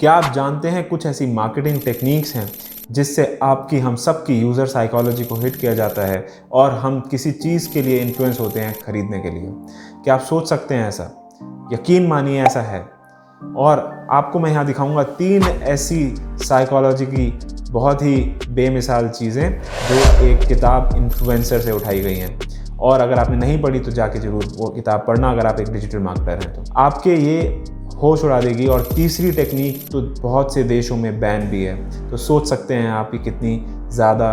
क्या आप जानते हैं कुछ ऐसी मार्केटिंग टेक्निक्स हैं जिससे आपकी हम सब की यूज़र साइकोलॉजी को हिट किया जाता है और हम किसी चीज़ के लिए इन्फ्लुएंस होते हैं खरीदने के लिए? क्या आप सोच सकते हैं ऐसा? यकीन मानिए ऐसा है। और आपको मैं यहाँ दिखाऊंगा 3 ऐसी साइकोलॉजी की बहुत ही बेमिसाल चीज़ें जो एक किताब इन्फ्लुएंसर से उठाई गई हैं। और अगर आपने नहीं पढ़ी तो जाके ज़रूर वो किताब पढ़ना, अगर आप एक डिजिटल मार्केटर हैं तो। आपके ये होश उड़ा देगी। और तीसरी टेक्निक तो बहुत से देशों में बैन भी है, तो सोच सकते हैं आप ये कितनी ज़्यादा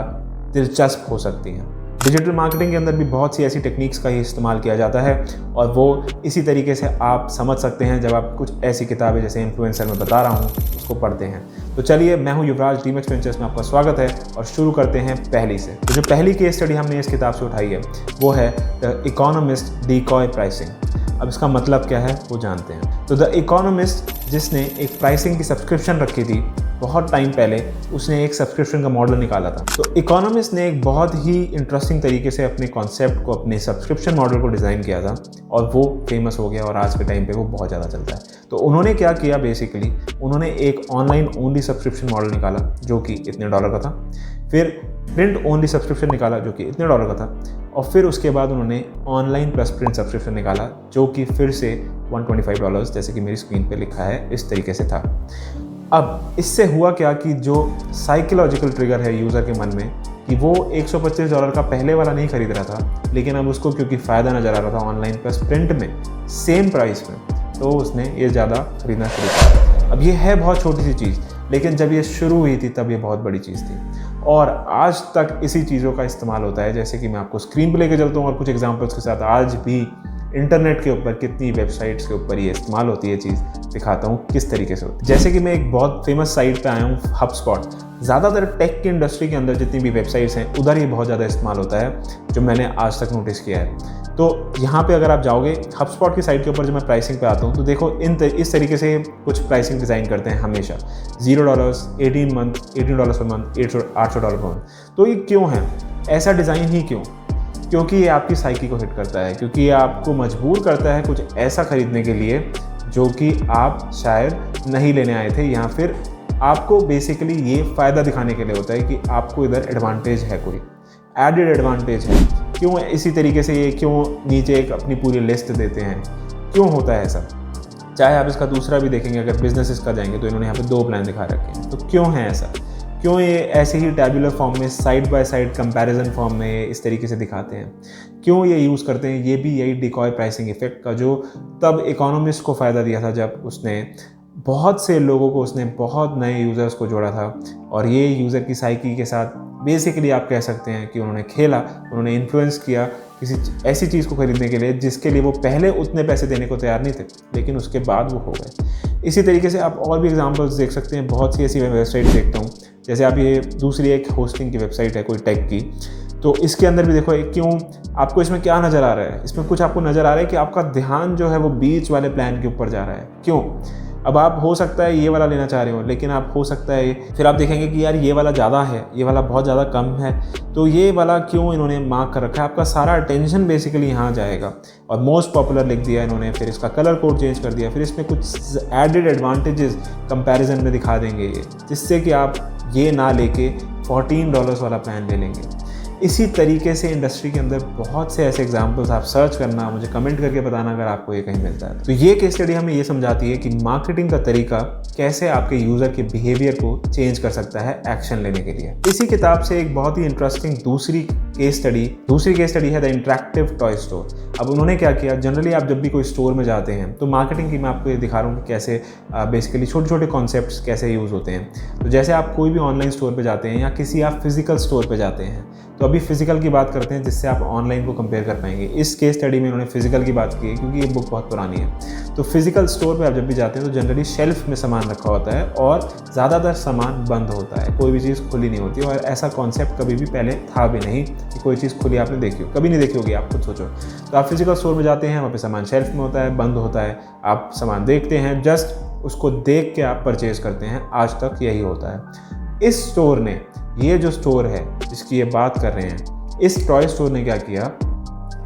दिलचस्प हो सकती हैं। डिजिटल मार्केटिंग के अंदर भी बहुत सी ऐसी टेक्निक्स का ही इस्तेमाल किया जाता है और वो इसी तरीके से आप समझ सकते हैं जब आप कुछ ऐसी किताबें जैसे इन्फ्लुएंसर में बता रहा हूँ उसको पढ़ते हैं। तो चलिए, मैं हूँ युवराज, टीमेक्स वेंचर्स में आपका स्वागत है और शुरू करते हैं पहली से। तो जो पहली केस स्टडी हमने इस किताब से उठाई है वो है द इकोनॉमिस्ट डिकॉय प्राइसिंग। अब इसका मतलब क्या है वो जानते हैं। तो द इकोनॉमिस्ट, जिसने एक प्राइसिंग की सब्सक्रिप्शन रखी थी बहुत टाइम पहले, उसने एक सब्सक्रिप्शन का मॉडल निकाला था। तो इकोनॉमिस्ट ने एक बहुत ही इंटरेस्टिंग तरीके से अपने कॉन्सेप्ट को, अपने सब्सक्रिप्शन मॉडल को डिज़ाइन किया था और वो फेमस हो गया और आज के टाइम पे वो बहुत ज़्यादा चलता है। तो उन्होंने क्या किया, बेसिकली उन्होंने एक ऑनलाइन ओनली सब्सक्रिप्शन मॉडल निकाला जो कि इतने डॉलर का था, फिर प्रिंट ओनली सब्सक्रिप्शन निकाला जो कि इतने डॉलर का था, और फिर उसके बाद उन्होंने ऑनलाइन प्लस प्रिंट सब्सक्रिप्शन निकाला जो कि फिर से $125, जैसे कि मेरी स्क्रीन पे लिखा है, इस तरीके से था। अब इससे हुआ क्या कि जो साइकोलॉजिकल ट्रिगर है यूज़र के मन में कि वो $125 का पहले वाला नहीं खरीद रहा था, लेकिन अब उसको क्योंकि फ़ायदा नज़र आ रहा था ऑनलाइन प्लस प्रिंट में सेम प्राइस में, तो उसने ये ज़्यादा खरीदना शुरू किया। अब ये है बहुत छोटी सी चीज़, लेकिन जब ये शुरू हुई थी तब ये बहुत बड़ी चीज़ थी और आज तक इसी चीज़ों का इस्तेमाल होता है। जैसे कि मैं आपको स्क्रीन पर लेके चलता हूँ और कुछ एग्जांपल्स के साथ आज भी इंटरनेट के ऊपर कितनी वेबसाइट्स के ऊपर ये इस्तेमाल होती है चीज़ दिखाता हूँ किस तरीके से होती है। जैसे कि मैं एक बहुत फेमस साइट पे आया हूँ, हबस्पॉट। ज़्यादातर टेक की इंडस्ट्री के अंदर जितनी भी वेबसाइट्स हैं उधर ये बहुत ज़्यादा इस्तेमाल होता है, जो मैंने आज तक नोटिस किया है। तो यहाँ पे अगर आप जाओगे हबस्पॉट की साइट के ऊपर, जब मैं प्राइसिंग पे आता हूँ तो देखो इस तरीके से कुछ प्राइसिंग डिज़ाइन करते हैं हमेशा। $0, 18 month, $18 per month, $800 per month. तो ये क्यों है ऐसा डिज़ाइन ही क्यों? क्योंकि ये आपकी साइकी को हिट करता है, क्योंकि ये आपको मजबूर करता है कुछ ऐसा खरीदने के लिए जो कि आप शायद नहीं लेने आए थे, या फिर आपको बेसिकली ये फ़ायदा दिखाने के लिए होता है कि आपको इधर एडवांटेज है, कोई एडेड एडवांटेज है। क्यों इसी तरीके से ये क्यों नीचे एक अपनी पूरी लिस्ट देते हैं, क्यों होता है ऐसा? चाहे आप इसका दूसरा भी देखेंगे, अगर बिजनेसेस का जाएंगे तो इन्होंने यहाँ पे 2 प्लान दिखा रखे हैं। तो क्यों है ऐसा? क्यों ये ऐसे ही टैबुलर फॉर्म में, side by side comparison form में इस तरीके से दिखाते हैं? क्यों ये यूज़ करते हैं? ये भी यही डिकॉय प्राइसिंग इफेक्ट का, जो तब इकोनॉमिस्ट को फ़ायदा दिया था जब उसने बहुत से लोगों को, उसने बहुत नए यूज़र्स को जोड़ा था और ये यूज़र की साइकी के साथ बेसिकली आप कह सकते हैं कि उन्होंने खेला, उन्होंने इन्फ्लुएंस किया किसी ऐसी चीज़ को खरीदने के लिए जिसके लिए वो पहले उतने पैसे देने को तैयार नहीं थे, लेकिन उसके बाद वो हो गए। इसी तरीके से आप और भी एग्जांपल्स देख सकते हैं। बहुत सी ऐसी वेबसाइट देखता हूँ, जैसे आप ये दूसरी एक होस्टिंग की वेबसाइट है कोई टेक की, तो इसके अंदर भी देखो क्यों आपको इसमें क्या नज़र आ रहा है? इसमें कुछ आपको नज़र आ रहा है कि आपका ध्यान जो है वो बीच वाले प्लान के ऊपर जा रहा है। क्यों? अब आप हो सकता है ये वाला लेना चाह रहे हो, लेकिन आप हो सकता है फिर आप देखेंगे कि यार ये वाला ज़्यादा है, ये वाला बहुत ज़्यादा कम है, तो ये वाला क्यों इन्होंने मार्क कर रखा है? आपका सारा अटेंशन बेसिकली यहाँ जाएगा और मोस्ट पॉपुलर लिख दिया इन्होंने, फिर इसका कलर कोड चेंज कर दिया, फिर इसमें कुछ एडेड एडवांटेजेस कंपैरिजन में दिखा देंगे ये, जिससे कि आप ये ना लेके $14 वाला प्लान ले लेंगे। इसी तरीके से इंडस्ट्री के अंदर बहुत से ऐसे एग्जांपल्स, आप सर्च करना, मुझे कमेंट करके बताना अगर आपको ये कहीं मिलता है। तो ये केस स्टडी हमें ये समझाती है कि मार्केटिंग का तरीका कैसे आपके यूज़र के बिहेवियर को चेंज कर सकता है एक्शन लेने के लिए। इसी किताब से एक बहुत ही इंटरेस्टिंग दूसरी केस स्टडी है द इंटरैक्टिव टॉय स्टोर। अब उन्होंने क्या किया, जनरली आप जब भी कोई स्टोर में जाते हैं तो मार्केटिंग की मैं आपको ये दिखा रहा हूँ कि कैसे बेसिकली छोटे छोटे कॉन्सेप्ट्स कैसे यूज़ होते हैं। तो जैसे आप कोई भी ऑनलाइन स्टोर पे जाते हैं या किसी आप फिजिकल स्टोर पे जाते हैं, तो अभी फिजिकल की बात करते हैं जिससे आप ऑनलाइन को कंपेयर कर पाएंगे। इस केस स्टडी में उन्होंने फिजिकल की बात की है क्योंकि ये बुक बहुत पुरानी है। तो फिजिकल स्टोर पे आप जब भी जाते हैं तो जनरली शेल्फ में सामान रखा होता है और ज़्यादातर सामान बंद होता है, कोई भी चीज़ खुली नहीं होती। और ऐसा कॉन्सेप्ट कभी भी पहले था भी नहीं कि कोई चीज़ खुली आपने देखी हो, कभी नहीं देखी होगी, आप खुद सोचो। तो आप फिजिकल स्टोर में जाते हैं, वहाँ पे सामान शेल्फ में होता है, बंद होता है, आप सामान देखते हैं, जस्ट उसको देख के आप परचेज करते हैं। आज तक यही होता है। इस स्टोर ने, ये जो स्टोर है जिसकी ये बात कर रहे हैं, इस टॉय स्टोर ने क्या किया,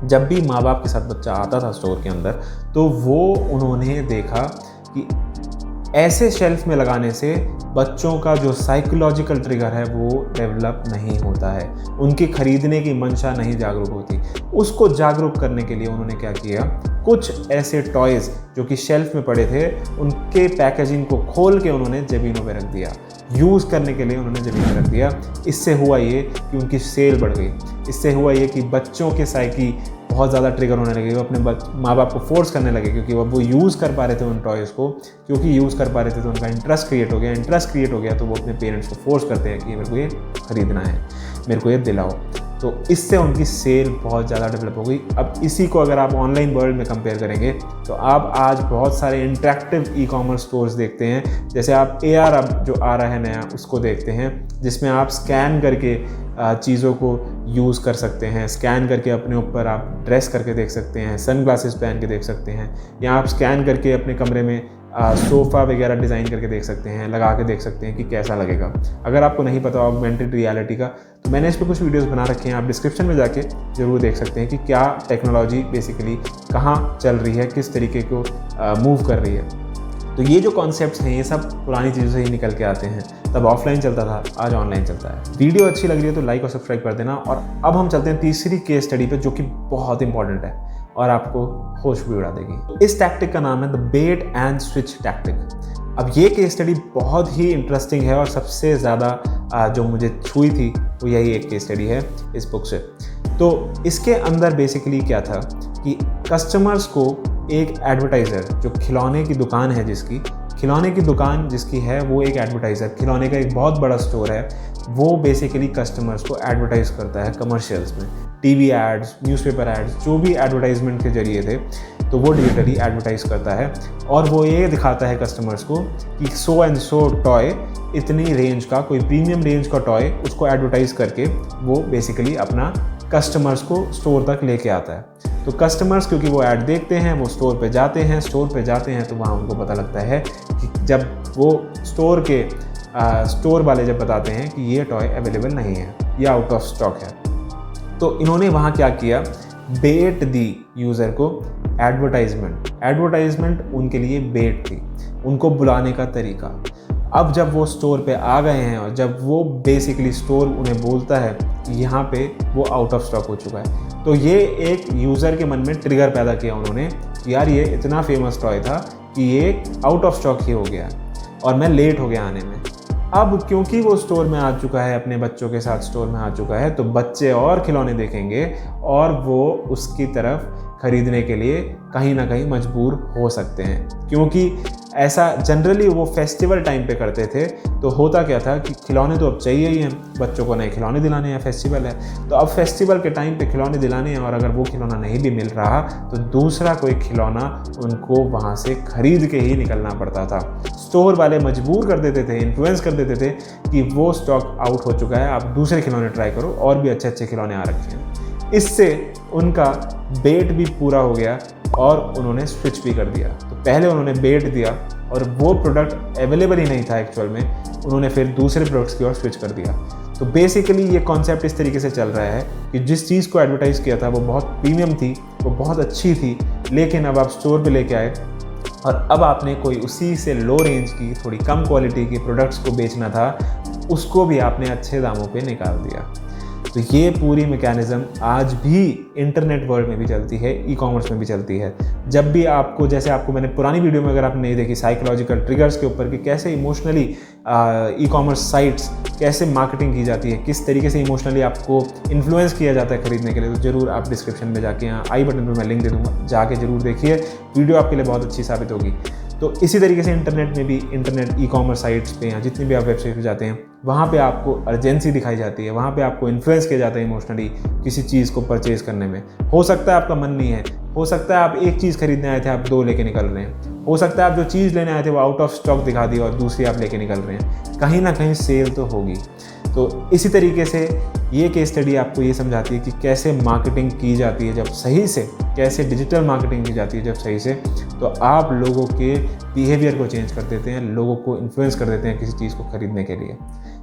जब भी माँ बाप के साथ बच्चा आता था स्टोर के अंदर, तो वो उन्होंने देखा कि ऐसे शेल्फ में लगाने से बच्चों का जो साइकोलॉजिकल ट्रिगर है वो डेवलप नहीं होता है, उनकी खरीदने की मंशा नहीं जागरूक होती। उसको जागरूक करने के लिए उन्होंने क्या किया, कुछ ऐसे टॉयज़ जो कि शेल्फ में पड़े थे उनके पैकेजिंग को खोल के उन्होंने ज़मीनों पे रख दिया, यूज़ करने के लिए उन्होंने ज़मीन में रख दिया। इससे हुआ ये कि उनकी सेल बढ़ गई। इससे हुआ ये कि बच्चों के साइकी बहुत ज़्यादा ट्रिगर होने लगे, वो अपने माँ बाप को फोर्स करने लगे, क्योंकि वो यूज़ कर पा रहे थे उन टॉयज़ को, क्योंकि यूज़ कर पा रहे थे तो उनका इंटरेस्ट क्रिएट हो गया तो वो अपने पेरेंट्स को फोर्स करते हैं कि मेरे को ये खरीदना है, मेरे को ये दिलाओ। तो इससे उनकी सेल बहुत ज़्यादा डेवलप हो गई। अब इसी को अगर आप ऑनलाइन वर्ल्ड में कंपेयर करेंगे तो आप आज बहुत सारे इंटरेक्टिव ई कॉमर्स स्टोर्स देखते हैं, जैसे आप AR अब जो आ रहा है नया उसको देखते हैं, जिसमें आप स्कैन करके चीज़ों को यूज़ कर सकते हैं, स्कैन करके अपने ऊपर आप ड्रेस करके देख सकते हैं, सन ग्लासेस पहन के देख सकते हैं, या आप स्कैन करके अपने कमरे में सोफ़ा वगैरह डिज़ाइन करके देख सकते हैं, लगा के देख सकते हैं कि कैसा लगेगा। अगर आपको नहीं पता ऑगमेंटेड रियलिटी का, तो मैंने इस पर कुछ वीडियोस बना रखे हैं, आप डिस्क्रिप्शन में जाके ज़रूर देख सकते हैं कि क्या टेक्नोलॉजी बेसिकली कहाँ चल रही है, किस तरीके को मूव कर रही है। तो ये जो कॉन्सेप्ट्स हैं ये सब पुरानी चीज़ों से ही निकल के आते हैं। तब ऑफलाइन चलता था, आज ऑनलाइन चलता है। वीडियो अच्छी लग रही है तो लाइक और सब्सक्राइब कर देना। और अब हम चलते हैं तीसरी केस स्टडी पे, जो कि बहुत इंपॉर्टेंट है और आपको होश भी उड़ा देगी। इस टैक्टिक का नाम है the bait and switch tactic. अब ये केस स्टडी बहुत ही इंटरेस्टिंग है और सबसे ज़्यादा जो मुझे छुई थी वो यही एक केस स्टडी है इस बुक से। तो इसके अंदर बेसिकली क्या था कि कस्टमर्स को एक एडवर्टाइज़र, जो खिलौने की दुकान है जिसकी है वो एक एडवर्टाइज़र, खिलौने का एक बहुत बड़ा स्टोर है, वो बेसिकली कस्टमर्स को एडवर्टाइज़ करता है कमर्शियल्स में, टीवी एड्स, न्यूज़पेपर एड्स, जो भी एडवर्टाइजमेंट के जरिए थे तो वो डिजिटली एडवर्टाइज़ करता है। और वो ये दिखाता है कस्टमर्स को कि सो एंड सो टॉय, इतनी रेंज का कोई प्रीमियम रेंज का टॉय, उसको एडवर्टाइज़ करके वो बेसिकली अपना कस्टमर्स को स्टोर तक लेके आता है। तो कस्टमर्स क्योंकि वो ऐड देखते हैं, वो स्टोर पे जाते हैं तो वहाँ उनको पता लगता है कि जब वो स्टोर वाले जब बताते हैं कि ये टॉय अवेलेबल नहीं है या आउट ऑफ स्टॉक है, तो इन्होंने वहाँ क्या किया, बेट दी यूज़र को एडवर्टाइजमेंट उनके लिए बेट थी, उनको बुलाने का तरीका। अब जब वो स्टोर पे आ गए हैं और जब वो बेसिकली स्टोर उन्हें बोलता है कि यहाँ पे वो आउट ऑफ स्टॉक हो चुका है, तो ये एक यूज़र के मन में ट्रिगर पैदा किया उन्होंने, यार ये इतना फेमस टॉय था कि ये आउट ऑफ स्टॉक ही हो गया और मैं लेट हो गया आने में। अब क्योंकि वो स्टोर में आ चुका है, अपने बच्चों के साथ स्टोर में आ चुका है, तो बच्चे और खिलौने देखेंगे और वो उसकी तरफ खरीदने के लिए कहीं ना कहीं मजबूर हो सकते हैं। क्योंकि ऐसा जनरली वो फेस्टिवल टाइम पे करते थे, तो होता क्या था कि खिलौने तो अब चाहिए ही हैं, बच्चों को नए खिलौने दिलाने हैं, फेस्टिवल है, तो अब फेस्टिवल के टाइम पे खिलौने दिलाने हैं, और अगर वो खिलौना नहीं भी मिल रहा तो दूसरा कोई खिलौना उनको वहाँ से खरीद के ही निकलना पड़ता था। स्टोर वाले मजबूर कर देते थे, इन्फ्लुएंस कर देते थे कि वो स्टॉक आउट हो चुका है, आप दूसरे खिलौने ट्राई करो, और भी अच्छे अच्छे खिलौने आ रखे हैं। इससे उनका बेट भी पूरा हो गया और उन्होंने स्विच भी कर दिया। तो पहले उन्होंने बेट दिया और वो प्रोडक्ट अवेलेबल ही नहीं था एक्चुअल में, उन्होंने फिर दूसरे प्रोडक्ट्स की ओर स्विच कर दिया। तो बेसिकली ये कॉन्सेप्ट इस तरीके से चल रहा है कि जिस चीज़ को एडवर्टाइज़ किया था वो बहुत प्रीमियम थी, वो बहुत अच्छी थी, लेकिन अब आप स्टोर पे लेके आए और अब आपने कोई उसी से लो रेंज की, थोड़ी कम क्वालिटी के प्रोडक्ट्स को बेचना था, उसको भी आपने अच्छे दामों पे निकाल दिया। तो ये पूरी मैकेनिज़्म आज भी इंटरनेट वर्ल्ड में भी चलती है, ई कॉमर्स में भी चलती है। जब भी आपको, जैसे आपको मैंने पुरानी वीडियो में अगर आपने नहीं देखी साइकोलॉजिकल ट्रिगर्स के ऊपर कि कैसे इमोशनली ई कॉमर्स साइट्स कैसे मार्केटिंग की जाती है, किस तरीके से इमोशनली आपको इन्फ्लुएंस किया जाता है खरीदने के लिए, तो ज़रूर आप डिस्क्रिप्शन में जाके, यहाँ आई बटन पर मैं लिंक दे दूँगा, जाके ज़रूर देखिए, वीडियो आपके लिए बहुत अच्छी साबित होगी। तो इसी तरीके से इंटरनेट में भी, इंटरनेट ई कॉमर्स साइट्स पे या जितनी भी आप वेबसाइट पे जाते हैं, वहाँ पे आपको अर्जेंसी दिखाई जाती है, वहाँ पे आपको इन्फ्लुएंस किया जाता है इमोशनली किसी चीज़ को परचेज करने में। हो सकता है आपका मन नहीं है, हो सकता है आप एक चीज़ खरीदने आए थे, आप दो लेके निकल रहे हैं, हो सकता है आप जो चीज़ लेने आए थे वो आउट ऑफ स्टॉक दिखा दी और दूसरी आप लेके निकल रहे हैं। कहीं ना कहीं सेल तो होगी। तो इसी तरीके से ये केस स्टडी आपको ये समझाती है कि कैसे मार्केटिंग की जाती है जब सही से कैसे डिजिटल मार्केटिंग की जाती है जब सही से, तो आप लोगों के बिहेवियर को चेंज कर देते हैं, लोगों को इन्फ्लुएंस कर देते हैं किसी चीज़ को खरीदने के लिए।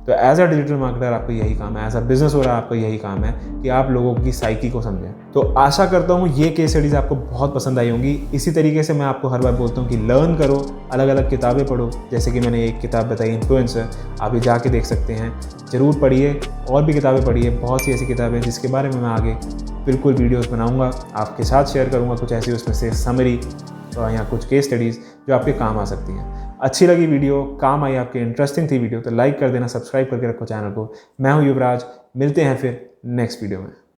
तो एज अ डिजिटल मार्केटर आपका यही काम है, एज अ बिजनेस ओनर आपका यही काम है कि आप लोगों की साइकी को समझें। तो आशा करता हूँ ये केस स्टडीज़ आपको बहुत पसंद आई होंगी। इसी तरीके से मैं आपको हर बार बोलता हूँ कि लर्न करो, अलग अलग किताबें पढ़ो, जैसे कि मैंने एक किताब बताई इन्फ्लुएंसर, आप ये जाके देख सकते हैं, ज़रूर पढ़िए। और भी किताबें पढ़िए, बहुत सी ऐसी किताबें हैं जिसके बारे में मैं आगे बिल्कुल वीडियोस बनाऊंगा, आपके साथ शेयर करूंगा कुछ ऐसी उसमें से समरी या कुछ केस स्टडीज़ जो आपके काम आ सकती हैं। अच्छी लगी वीडियो, काम आई आपके, इंटरेस्टिंग थी वीडियो, तो लाइक कर देना, सब्सक्राइब करके रखो चैनल को। मैं हूं युवराज, मिलते हैं फिर नेक्स्ट वीडियो में।